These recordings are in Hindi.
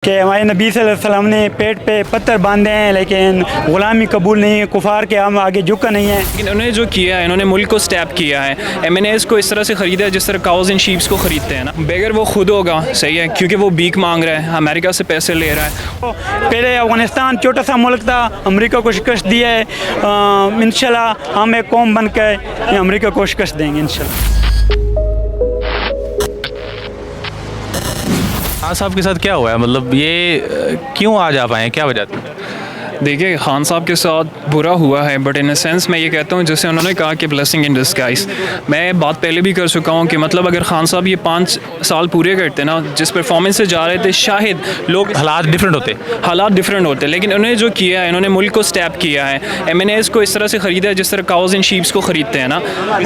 कि हमारे नबी सल्लल्लाहु अलैहि वसल्लम ने पेट पे पत्थर बांधे हैं लेकिन ग़ुलामी कबूल नहीं है, कुफार के हम आगे झुका नहीं है। लेकिन उन्होंने जो किया है, इन्होंने मुल्क को स्टैप किया है। एमएनएस को इस तरह से ख़रीदा है जिस तरह काउज एंड शीप्स को ख़रीदते हैं ना। बेगर वो खुद होगा, सही है, क्योंकि वो भीख मांग रहा है, अमेरिका से पैसे ले रहा है। पहले अफ़गानिस्तान छोटा सा मुल्क था, अमेरिका को शिकस्त दी है। इंशाल्लाह हम एक कौम बन कर अमेरिका को शिकस्त देंगे इंशाल्लाह। खान साहब के साथ क्या हुआ है, मतलब ये क्यों आज आ पाए हैं, क्या वजह थी? देखिए, खान साहब के साथ बुरा हुआ है, बट इन अ सेंस मैं ये कहता हूँ जैसे उन्होंने कहा कि ब्लेसिंग इन डिस्गाइज। मैं बात पहले भी कर चुका हूँ कि मतलब अगर खान साहब ये 5 साल पूरे करते ना, जिस परफॉर्मेंस से जा रहे थे, शायद लोग हालात डिफरेंट होते, लेकिन उन्होंने जो किया है, इन्होंने मुल्क को स्टैप किया है। एमएनएस को इस तरह से ख़रीदा है जिस तरह काउज एंड शीप्स को ख़रीदते हैं ना।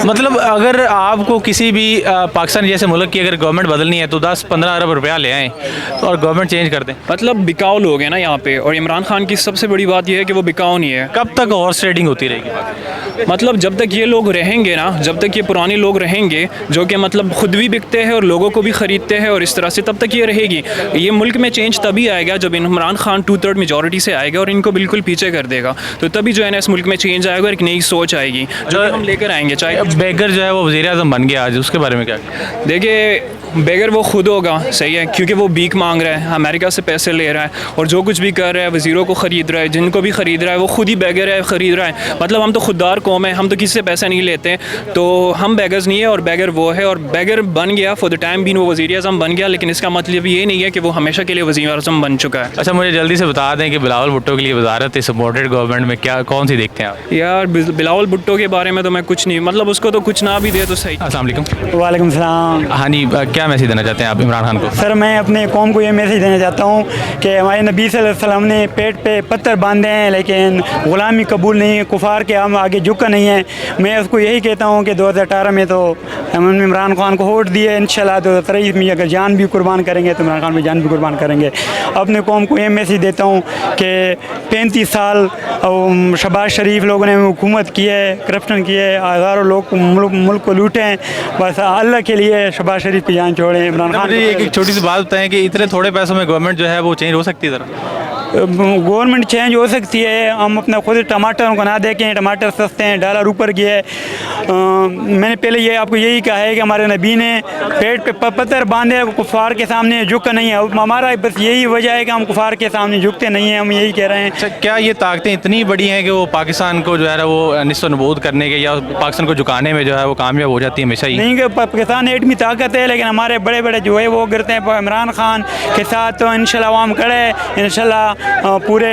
मतलब अगर आपको किसी भी पाकिस्तान जैसे मुल्क की अगर गवर्नमेंट बदलनी है तो 10-15 अरब रुपया ले आएँ और गवर्नमेंट चेंज कर दें। मतलब बिकाऊ लोग हैं ना यहाँ पे, और इमरान खान की सबसे बड़ी बात यह है कि वो बिकाऊ नहीं है। कब तक हॉर्स ट्रेडिंग होती रहेगी? मतलब जब तक ये लोग रहेंगे ना, जब तक ये पुराने लोग रहेंगे जो कि मतलब खुद भी बिकते हैं और लोगों को भी ख़रीदते हैं और इस तरह से, तब तक ये रहेगी। ये मुल्क में चेंज तभी आएगा जब इमरान खान 2/3 मेजॉरिटी से आएगा और इनको बिल्कुल पीछे कर देगा, तो तभी जो है ना इस मुल्क में चेंज आएगा और एक नई सोच आएगी जो हम लेकर आएंगे। चाहे बेगर जो है वो वज़ीर-ए-आज़म बन गया आज, उसके बारे में क्या? देखिए, बेगर वो खुद होगा, सही है, क्योंकि वो भीख मांग रहा है, अमेरिका से पैसे ले रहा है और जो कुछ भी कर रहा है, वज़ीरों को ख़रीद रहा है, जिनको भी ख़रीद रहा है वो खुद ही बेगर है, ख़रीद रहा है। मतलब हम तो खुददार कौम है, हम तो किसी से पैसा नहीं लेते, तो हम बेगर्स नहीं है और बेगर वो है। और बेगर बन गया फॉर द टाइम बीन, वो वज़ीर-ए-आज़म बन गया, लेकिन इसका मतलब ये नहीं है कि वो हमेशा के लिए वज़ीर-ए-आज़म बन चुका है। अच्छा, मुझे जल्दी से बता दें कि बिलावल भुट्टो के लिए वजारत सपोर्टेड गवर्नमेंट में क्या कौन सी देखते हैं आप? यार, बिलावल भुट्टो के बारे में तो मैं कुछ नहीं, मतलब उसको तो कुछ ना भी दे तो सही। अस्सलाम वालेकुम। वालेकुम सलाम। हाँ जी, क्या मैसेज देना चाहते हैं आप इमरान खान को? सर, मैं अपने कौम को ये मैसेज देना चाहता हूँ कि हमारे नबी सल्लल्लाहु अलैहि वसल्लम ने पेट पे पत्थर बांधे हैं लेकिन ग़ुलामी कबूल नहीं है, कुफार के हम आगे झुका नहीं है। मैं उसको यही कहता हूँ कि 2018 में तो हम इमरान खान को वोट दिए, इंशाल्लाह 2023 में अगर जान भी कुर्बान करेंगे तो इमरान खान भी जान भी कुर्बान करेंगे। अपने कौम को ये मैसेज देता हूँ कि 35 साल शहबाज शरीफ लोगों ने हुकूमत की है, करप्शन की है, हज़ारों लोग मुल्क को लूटे हैं, बस अल्लाह के लिए शहबाज शरीफ की जान छोड़ें। इमरान खान एक छोटी सी बात बताएं कि इतने थोड़े पैसों में गवर्नमेंट जो है वो चेंज हो सकती है? ज़रा गवर्नमेंट चेंज हो सकती है। हम अपना खुद टमाटर को ना देखें, टमाटर सस्ते हैं, डॉलर ऊपर गया है। मैंने पहले ये आपको यही कहा है कि हमारे नबी ने पेट पे पत्थर बांधे, कुफार के सामने झुका नहीं है। हमारा बस यही वजह है कि हम कुफार के सामने झुकते नहीं हैं, हम यही कह रहे हैं। अच्छा, क्या ये ताकतें इतनी बड़ी हैं कि वो पाकिस्तान को जो है ना वो निस्व नबूद करने के या पाकिस्तान को झुकाने में जो है वो कामयाब हो जाती है हमेशा ही? नहीं, कि पाकिस्तान एटमी ताकत है, लेकिन हमारे बड़े बड़े जो है वो गिरते हैं इमरान खान के साथ। तो इंशाल्लाह हम खड़े हैं, इंशाल्लाह पूरे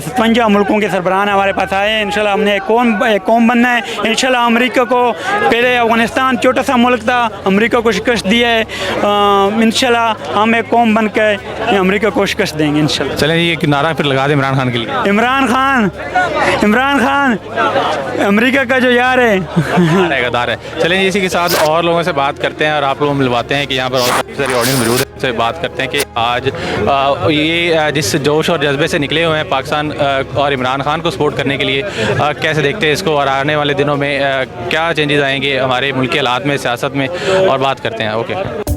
55 मुल्कों के सरबराह हमारे पास आए। इंशाल्लाह हमने एक कौम बनना है। इंशाल्लाह अमेरिका को, पहले अफ़गानिस्तान छोटा सा मुल्क था, अमेरिका को शिकस्त दी है। इंशाल्लाह हम एक कौम बन कर अमेरिका को शिकस्त देंगे इंशाल्लाह। चलें, ये एक नारा फिर लगा दें इमरान खान के लिए। इमरान खान अमेरिका का जो यार है दार है। चलें, इसी के साथ और लोगों से बात करते हैं और आप लोगों को मिलवाते हैं कि यहाँ पर और काफ़ी सारी ऑडियंस मौजूद है, से बात करते हैं कि आज ये जिस जोश और जज्बे से निकले हुए हैं पाकिस्तान और इमरान खान को सपोर्ट करने के लिए, कैसे देखते हैं इसको और आने वाले दिनों में क्या चेंजेस आएंगे हमारे मुल्क के हालात में, सियासत में, और बात करते हैं। ओके।